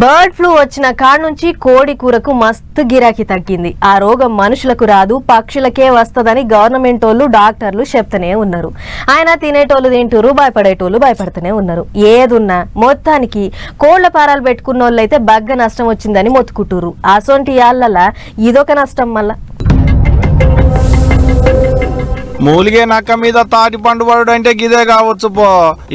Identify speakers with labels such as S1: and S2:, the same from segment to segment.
S1: Bird flu వచ్చిన కాడ నుంచి కోడి కూరకు మస్తు గిరాకీ తగ్గింది. ఆ రోగం మనుషులకు రాదు, పక్షులకే వస్తదని గవర్నమెంట్ వాళ్ళు డాక్టర్లు చెప్తూనే ఉన్నారు. ఆయన తినేటోళ్ళు తింటూరు, భయపడేటోళ్ళు భయపడుతూనే ఉన్నారు. ఏదున్నా మొత్తానికి కోళ్ల పారాలు పెట్టుకున్న వాళ్ళైతే బగ్గ నష్టం వచ్చిందని మొత్తుకుంటురు. అసొంటి యాళ్ళలా ఇదొక నష్టం. మళ్ళా
S2: మూలిగే నక్క మీద తాటి పండు పడు అంటే గిదే కావచ్చు పో.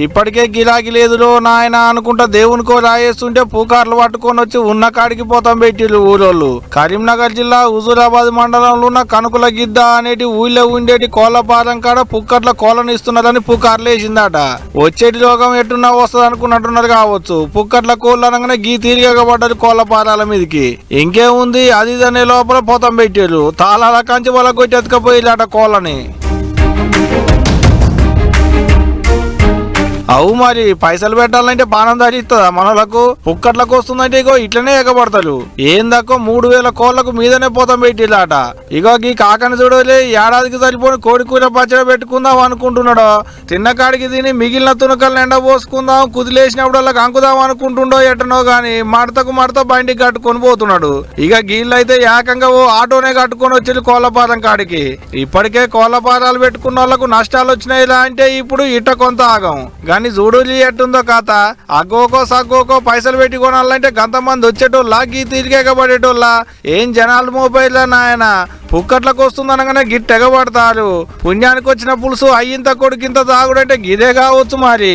S2: ఇప్పటికే గిలాకి లేదులో నాయన అనుకుంటా దేవునికో రాయేస్తుంటే పూకార్లు పట్టుకొని వచ్చి ఉన్న కాడికి పోతాం పెట్టిళ్ళు ఊరోళ్ళు. కరీంనగర్ జిల్లా హుజూరాబాద్ మండలంలో ఉన్న కనుకుల గిద్ద అనేటి ఊళ్ళో ఉండేటి కోళ్లపారం కాడ పుక్కట్ల కోళ్ళను ఇస్తున్నారని పుకార్లు వేసిందట. వచ్చేటి రోగం ఎట్టున్నా వస్తుంది అనుకున్నట్టున్నారు కావచ్చు. పుక్కట్ల కోళ్ళు అనగానే గీ తీరిగబడ్డది కోళ్లపారాల మీదకి. ఇంకేముంది, అది అనే లోపల పోతాం పెట్టిళ్ళు. తాళాల కంచి వాళ్ళ కొట్టి ఎత్తుకపోయిలాట కోళ్ళని. అవు మరి పైసలు పెట్టాలంటే బాణం దాచిస్తుందా మనలకు? పుక్కట్లకు వస్తుందంటే ఇగో ఇట్లనే ఎగబడతారు. ఏందక్కో 3000 కోళ్లకు మీదనే పోతాం పెట్టిలాట. ఇగో ఈ కాకని చూడలే, ఏడాదికి సరిపోని కోడి కూర పచ్చడి పెట్టుకుందాం అనుకుంటున్నాడో, తిన్నకాడికి తిని మిగిలిన తునకలను ఎండ పోసుకుందాం, కుదిలేసినప్పుడు అంకుదాం అనుకుంటుండో ఎట్టనో గాని మడత బండికి కట్టుకొని పోతున్నాడు. ఇక గీళ్ళైతే ఏకంగా ఓ ఆటోనే కట్టుకొని వచ్చి కోళ్లపారం కాడికి. ఇప్పటికే కోళ్లపారాలు పెట్టుకున్న వాళ్ళకు నష్టాలు వచ్చినాయిలా అంటే ఇప్పుడు ఇట్ట కొంత ఆగం. కానీ చూడులి ఎట్టుందో కథ. అగ్గోకో సగ్గోకో పైసలు పెట్టి కొనాలంటే గంతమంది వచ్చేటోళ్ళ గీ తిరిగేకబడేటోళ్ళ. ఏం జనాలు మొబైల్ నాయన. పుక్కట్లకు వస్తుందనగానే గిట్టెగబడతారు. పుణ్యానికి వచ్చిన పులుసు అయ్యింత కొడుకింత తాగుడంటే గిదే కావచ్చు మరి.